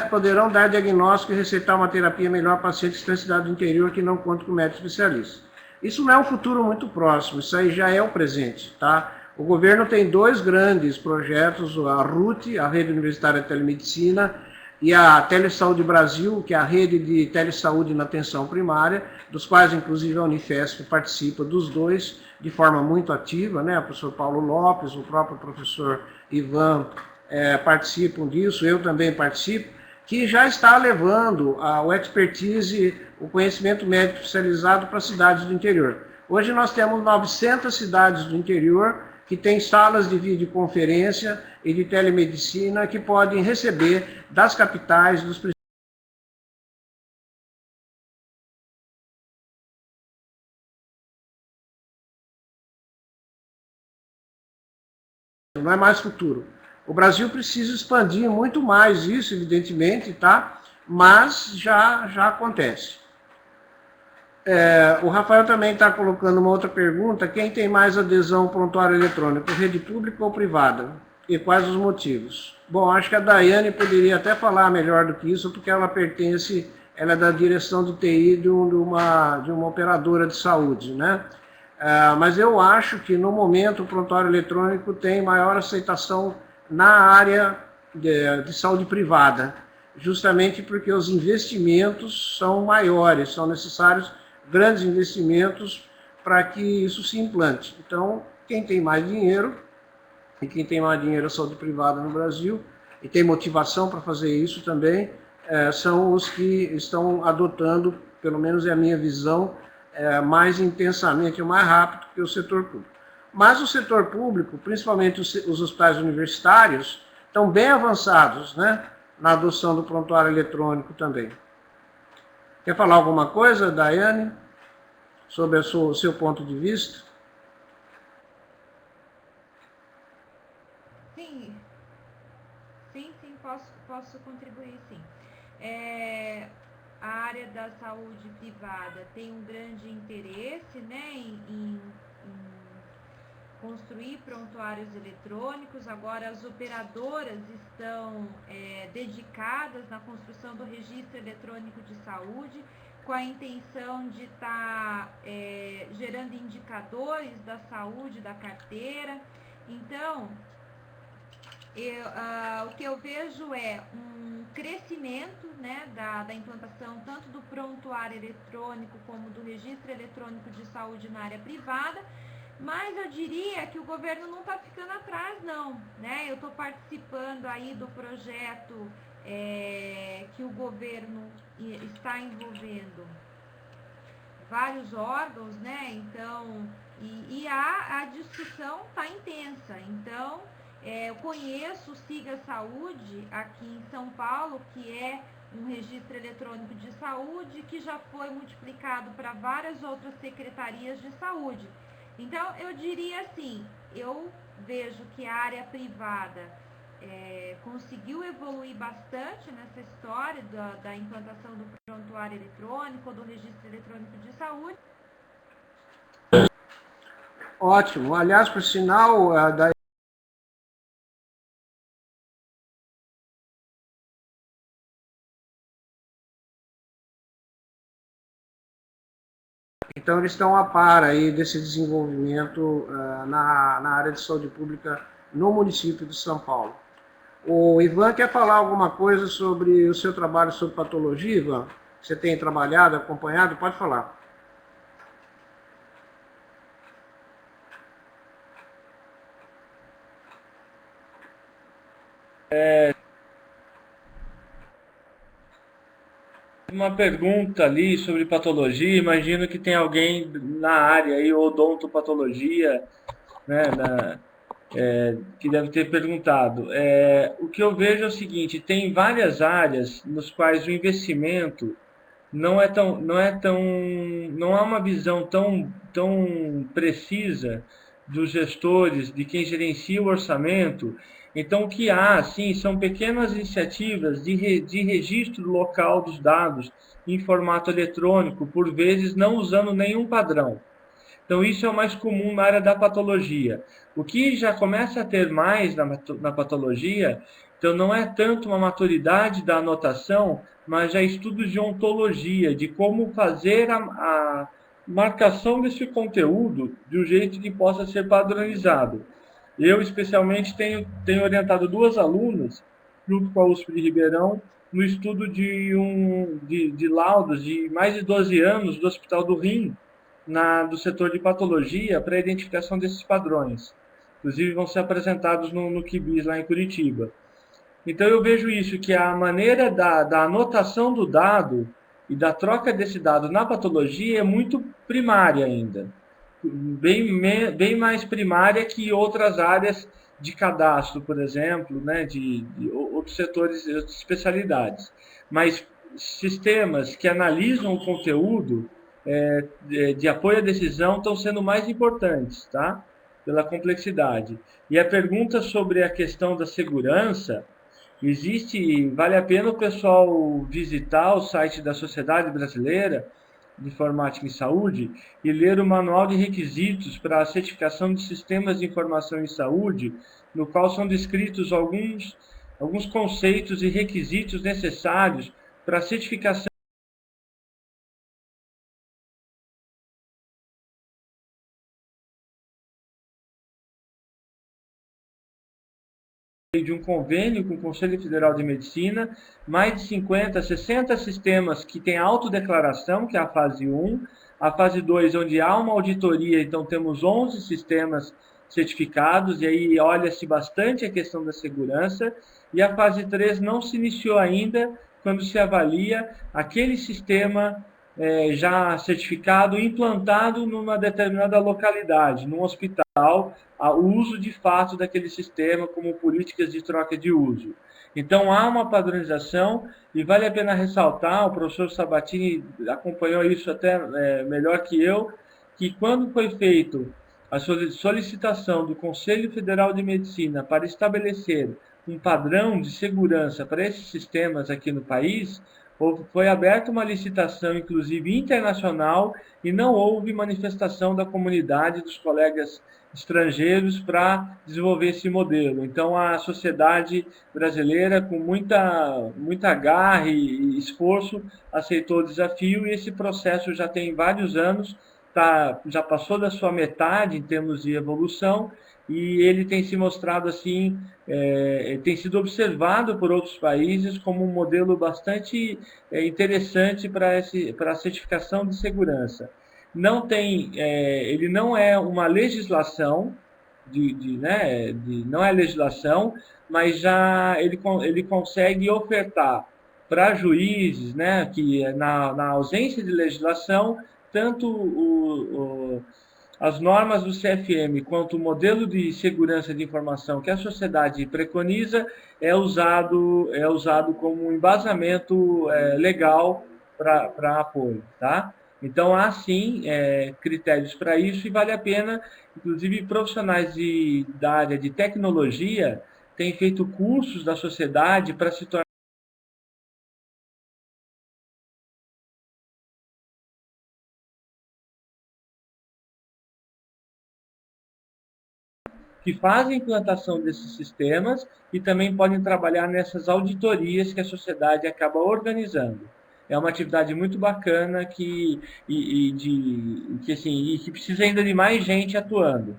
poderão dar diagnóstico e receitar uma terapia melhor a pacientes que estão em cidade do interior que não contam com médico especialista. Isso não é um futuro muito próximo, isso aí já é o presente, tá? O governo tem 2 grandes projetos, a RUT, a Rede Universitária de Telemedicina, e a Telesaúde Brasil, que é a rede de telesaúde na atenção primária, dos quais, inclusive, a Unifesp participa dos 2 de forma muito ativa, né? O professor Paulo Lopes, o próprio professor Ivan participam disso, eu também participo, que já está levando o expertise, o conhecimento médico especializado para cidades do interior. Hoje nós temos 900 cidades do interior que têm salas de videoconferência e de telemedicina que podem receber das capitais, dos não é mais futuro. O Brasil precisa expandir muito mais isso, evidentemente, tá? Mas já acontece. O Rafael também está colocando uma outra pergunta: quem tem mais adesão ao prontuário eletrônico, rede pública ou privada? E quais os motivos? Bom, acho que a Daiane poderia até falar melhor do que isso, porque ela é da direção de TI de uma operadora de saúde, né? Mas eu acho que no momento o prontuário eletrônico tem maior aceitação na área de saúde privada, justamente porque os investimentos são maiores, são necessários grandes investimentos para que isso se implante. Então, quem tem mais dinheiro, e quem tem mais dinheiro é a saúde privada no Brasil, e tem motivação para fazer isso também, são os que estão adotando, pelo menos é a minha visão, mais intensamente, mais rápido que o setor público. Mas o setor público, principalmente os hospitais universitários, estão bem avançados, né, na adoção do prontuário eletrônico também. Quer falar alguma coisa, Daiane, sobre o seu ponto de vista? Sim, posso contribuir, sim. A área da saúde privada tem um grande interesse, né, em construir prontuários eletrônicos. Agora as operadoras estão dedicadas na construção do registro eletrônico de saúde, com a intenção de estar gerando indicadores da saúde da carteira. Então, o que eu vejo é um crescimento, né, da implantação tanto do prontuário eletrônico como do registro eletrônico de saúde na área privada, mas eu diria que o governo não está ficando atrás, não, né? Eu estou participando aí do projeto que o governo está envolvendo vários órgãos, né? Então, a discussão está intensa. Então, eu conheço o Siga Saúde aqui em São Paulo, que é um registro eletrônico de saúde que já foi multiplicado para várias outras secretarias de saúde. Então, eu diria assim, eu vejo que a área privada conseguiu evoluir bastante nessa história da implantação do prontuário eletrônico, do registro eletrônico de saúde. Ótimo. Aliás, por sinal, então, eles estão a par aí desse desenvolvimento na área de saúde pública no município de São Paulo. O Ivan quer falar alguma coisa sobre o seu trabalho sobre patologia, Ivan? Você tem trabalhado, acompanhado? Pode falar. Uma pergunta ali sobre patologia. Imagino que tem alguém na área aí, odontopatologia, né, que deve ter perguntado. O que eu vejo é o seguinte: tem várias áreas nos quais o investimento não há uma visão tão precisa dos gestores, de quem gerencia o orçamento. Então, o que há, sim, são pequenas iniciativas de registro local dos dados em formato eletrônico, por vezes não usando nenhum padrão. Então, isso é o mais comum na área da patologia. O que já começa a ter mais na patologia, então não é tanto uma maturidade da anotação, mas já estudos de ontologia, de como fazer a marcação desse conteúdo de um jeito que possa ser padronizado. Eu, especialmente, tenho orientado duas alunas, junto com a USP de Ribeirão, no estudo de laudos de mais de 12 anos do Hospital do Rim, do setor de patologia, para a identificação desses padrões. Inclusive, vão ser apresentados no QBIS, lá em Curitiba. Então, eu vejo isso, que a maneira da anotação do dado e da troca desse dado na patologia é muito primária ainda. Bem mais primária que outras áreas de cadastro, por exemplo, né, de outros setores, outras especialidades. Mas sistemas que analisam o conteúdo de apoio à decisão estão sendo mais importantes, tá? Pela complexidade. E a pergunta sobre a questão da segurança, vale a pena o pessoal visitar o site da Sociedade Brasileira de Informática em Saúde e ler o Manual de Requisitos para a Certificação de Sistemas de Informação em Saúde, no qual são descritos alguns conceitos e requisitos necessários para a certificação de um convênio com o Conselho Federal de Medicina, mais de 50, 60 sistemas que têm autodeclaração, que é a fase 1, a fase 2, onde há uma auditoria, então temos 11 sistemas certificados, e aí olha-se bastante a questão da segurança, e a fase 3 não se iniciou ainda, quando se avalia aquele sistema já certificado, implantado numa determinada localidade, num hospital, o uso de fato daquele sistema como políticas de troca de uso. Então, há uma padronização e vale a pena ressaltar, o professor Sabatini acompanhou isso até melhor que eu, que quando foi feito a solicitação do Conselho Federal de Medicina para estabelecer um padrão de segurança para esses sistemas aqui no país, foi aberta uma licitação, inclusive internacional, e não houve manifestação da comunidade, dos colegas estrangeiros, para desenvolver esse modelo. Então, a sociedade brasileira, com muita garra e esforço, aceitou o desafio, e esse processo já tem vários anos, já passou da sua metade em termos de evolução, e ele tem se mostrado assim, tem sido observado por outros países como um modelo bastante interessante para a certificação de segurança. Ele não é uma legislação, não é legislação, mas já ele consegue ofertar para juízes, né, que na ausência de legislação, tanto as normas do CFM quanto o modelo de segurança de informação que a sociedade preconiza é usado como um embasamento legal para apoio, tá? Então, há sim critérios para isso e vale a pena, inclusive profissionais da área de tecnologia têm feito cursos da sociedade para se tornar que fazem a implantação desses sistemas e também podem trabalhar nessas auditorias que a sociedade acaba organizando. É uma atividade muito bacana que precisa ainda de mais gente atuando.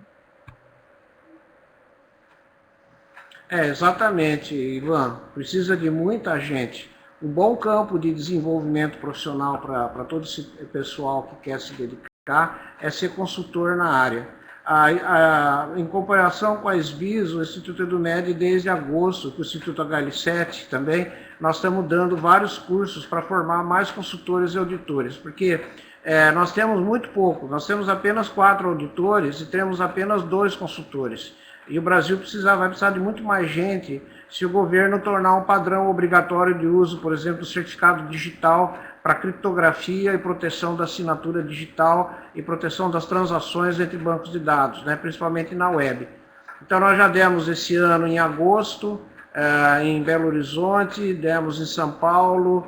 Exatamente, Ivan. Precisa de muita gente. Um bom campo de desenvolvimento profissional para todo esse pessoal que quer se dedicar é ser consultor na área. Em comparação com a SBIS, o Instituto EduMed, desde agosto, com o Instituto HL7 também, nós estamos dando vários cursos para formar mais consultores e auditores, porque nós temos muito pouco, nós temos apenas 4 auditores e temos apenas 2 consultores. E o Brasil vai precisar de muito mais gente se o governo tornar um padrão obrigatório de uso, por exemplo, do certificado digital para criptografia e proteção da assinatura digital e proteção das transações entre bancos de dados, né, principalmente na web. Então nós já demos esse ano em agosto, em Belo Horizonte, demos em São Paulo,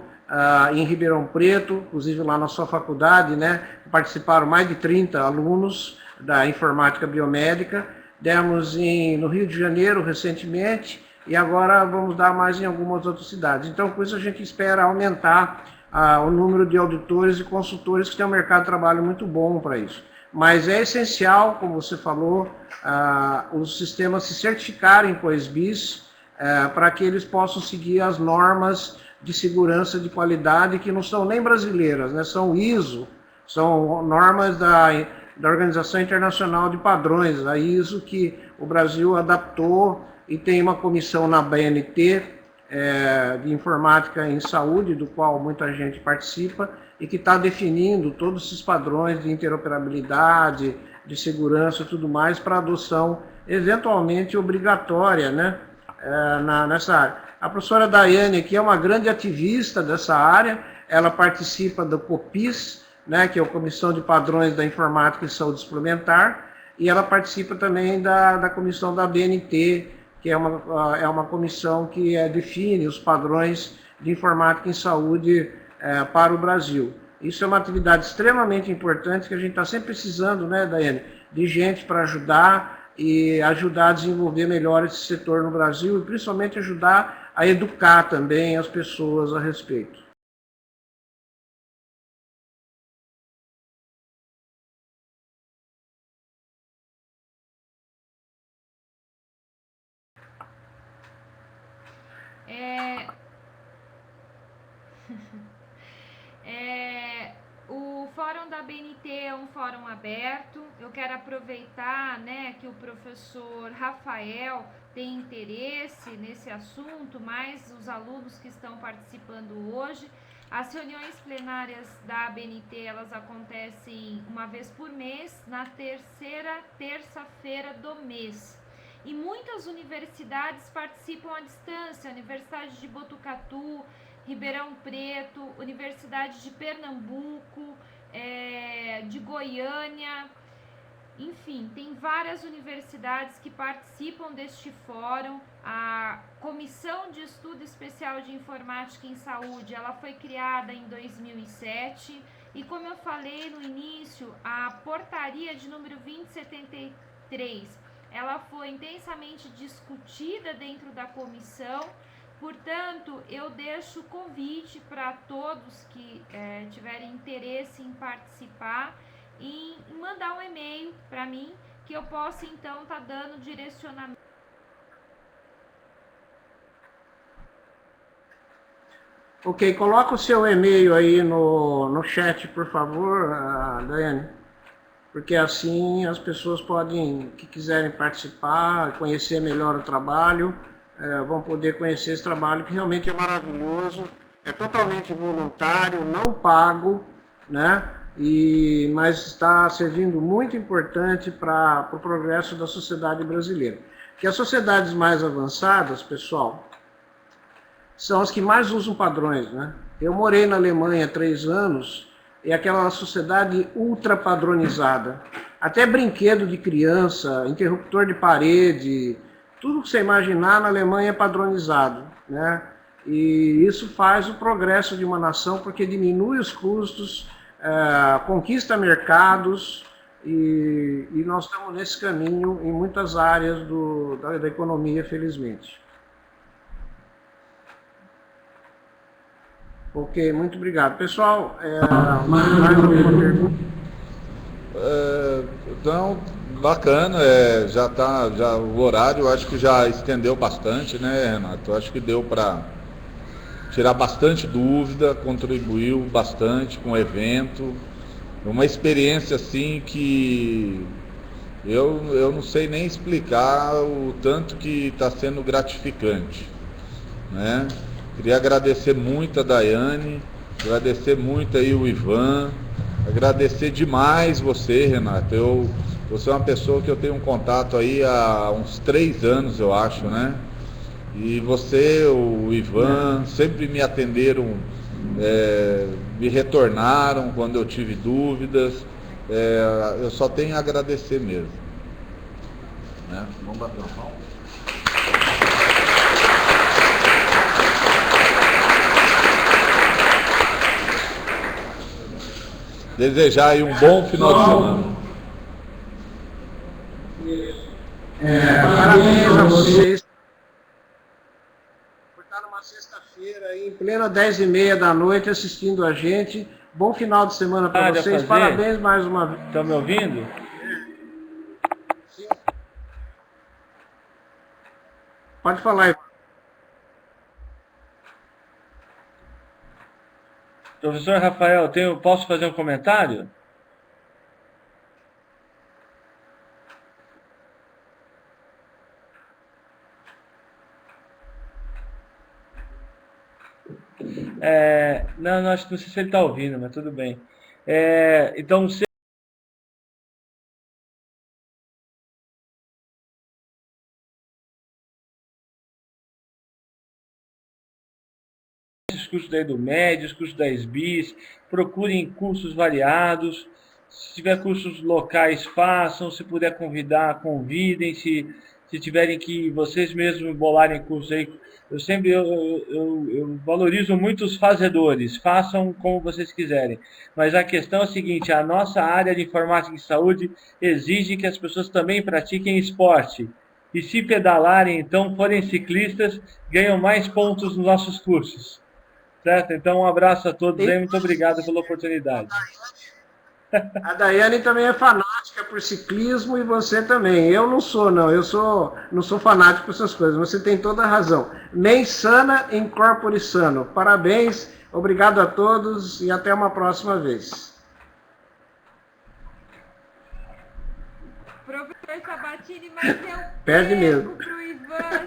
em Ribeirão Preto, inclusive lá na sua faculdade, né, participaram mais de 30 alunos da informática biomédica, demos no Rio de Janeiro recentemente e agora vamos dar mais em algumas outras cidades. Então com isso a gente espera aumentar o número de auditores e consultores, que tem um mercado de trabalho muito bom para isso. Mas é essencial, como você falou, os sistemas se certificarem com a SBIS, para que eles possam seguir as normas de segurança de qualidade, que não são nem brasileiras, né? São ISO, são normas da Organização Internacional de Padrões, a ISO, que o Brasil adaptou e tem uma comissão na BNT, de informática em saúde, do qual muita gente participa, e que está definindo todos esses padrões de interoperabilidade, de segurança e tudo mais, para adoção eventualmente obrigatória, né, nessa área. A professora Daiane aqui é uma grande ativista dessa área, ela participa do COPIS, né, que é a Comissão de Padrões da Informática e Saúde Suplementar, e ela participa também da comissão da BNT, que é uma comissão que define os padrões de informática em saúde para o Brasil. Isso é uma atividade extremamente importante, que a gente está sempre precisando, né, Daiane, de gente para ajudar a desenvolver melhor esse setor no Brasil e principalmente ajudar a educar também as pessoas a respeito. O Fórum da BNT é um fórum aberto. Eu quero aproveitar, né, que o professor Rafael tem interesse nesse assunto, mais os alunos que estão participando hoje. As reuniões plenárias da BNT, elas acontecem uma vez por mês, na terceira terça-feira do mês. E muitas universidades participam à distância, Universidade de Botucatu, Ribeirão Preto, Universidade de Pernambuco, de Goiânia, enfim, tem várias universidades que participam deste fórum. A Comissão de Estudo Especial de Informática em Saúde, ela foi criada em 2007 e, como eu falei no início, a portaria de número 2073, ela foi intensamente discutida dentro da comissão. Portanto, eu deixo o convite para todos que tiverem interesse em participar e mandar um e-mail para mim, que eu possa então estar dando direcionamento. Ok, coloca o seu e-mail aí no chat, por favor, Daiane, porque assim as pessoas que quiserem participar, conhecer melhor o trabalho, vão poder conhecer esse trabalho, que realmente é maravilhoso, é totalmente voluntário, não pago, né? Mas está servindo muito importante para o progresso da sociedade brasileira. Que as sociedades mais avançadas, pessoal, são as que mais usam padrões, né? Eu morei na Alemanha há 3 anos, e aquela sociedade ultra padronizada. Até brinquedo de criança, interruptor de parede, tudo que você imaginar na Alemanha é padronizado, né? E isso faz o progresso de uma nação, porque diminui os custos, conquista mercados, e nós estamos nesse caminho em muitas áreas da economia, felizmente. Ok, muito obrigado. Pessoal, mais alguma pergunta? Então, bacana, o horário eu acho que já estendeu bastante, né, Renato? Eu acho que deu para tirar bastante dúvida, contribuiu bastante com o evento, uma experiência assim que eu não sei nem explicar o tanto que está sendo gratificante, né? Queria agradecer muito a Daiane, agradecer muito aí o Ivan, agradecer demais você, Renato. Você é uma pessoa que eu tenho um contato aí há uns 3 anos, eu acho, né? E você, o Ivan, sempre me atenderam, me retornaram quando eu tive dúvidas. Eu só tenho a agradecer mesmo. Né? Vamos bater uma palma. Desejar aí um bom final de semana. Parabéns a vocês por estar numa sexta-feira aí, em plena 10h30 da noite assistindo a gente. Bom final de semana para vocês. Parabéns mais uma vez. Estão me ouvindo? Sim. Pode falar, Ivan. Professor Rafael, posso fazer um comentário? Não, acho que não sei se ele está ouvindo, mas tudo bem. Então, os cursos da EduMed, os cursos da SBIS, procurem cursos variados. Se tiver cursos locais, façam. Se puder convidar, convidem. Se tiverem que vocês mesmos bolarem cursos aí, eu valorizo muito os fazedores. Façam como vocês quiserem. Mas a questão é a seguinte: a nossa área de informática e saúde exige que as pessoas também pratiquem esporte. E se pedalarem, então, forem ciclistas, ganham mais pontos nos nossos cursos. Certo? Então, um abraço a todos aí, muito obrigado pela oportunidade. A Daiane também é fanática por ciclismo e você também. Eu não sou, não. Não sou fanático por essas coisas. Você tem toda a razão. Mens sana in corpore sano. Parabéns, obrigado a todos e até uma próxima vez. Professor Sabatini, mas eu Perde mesmo. pro Ivan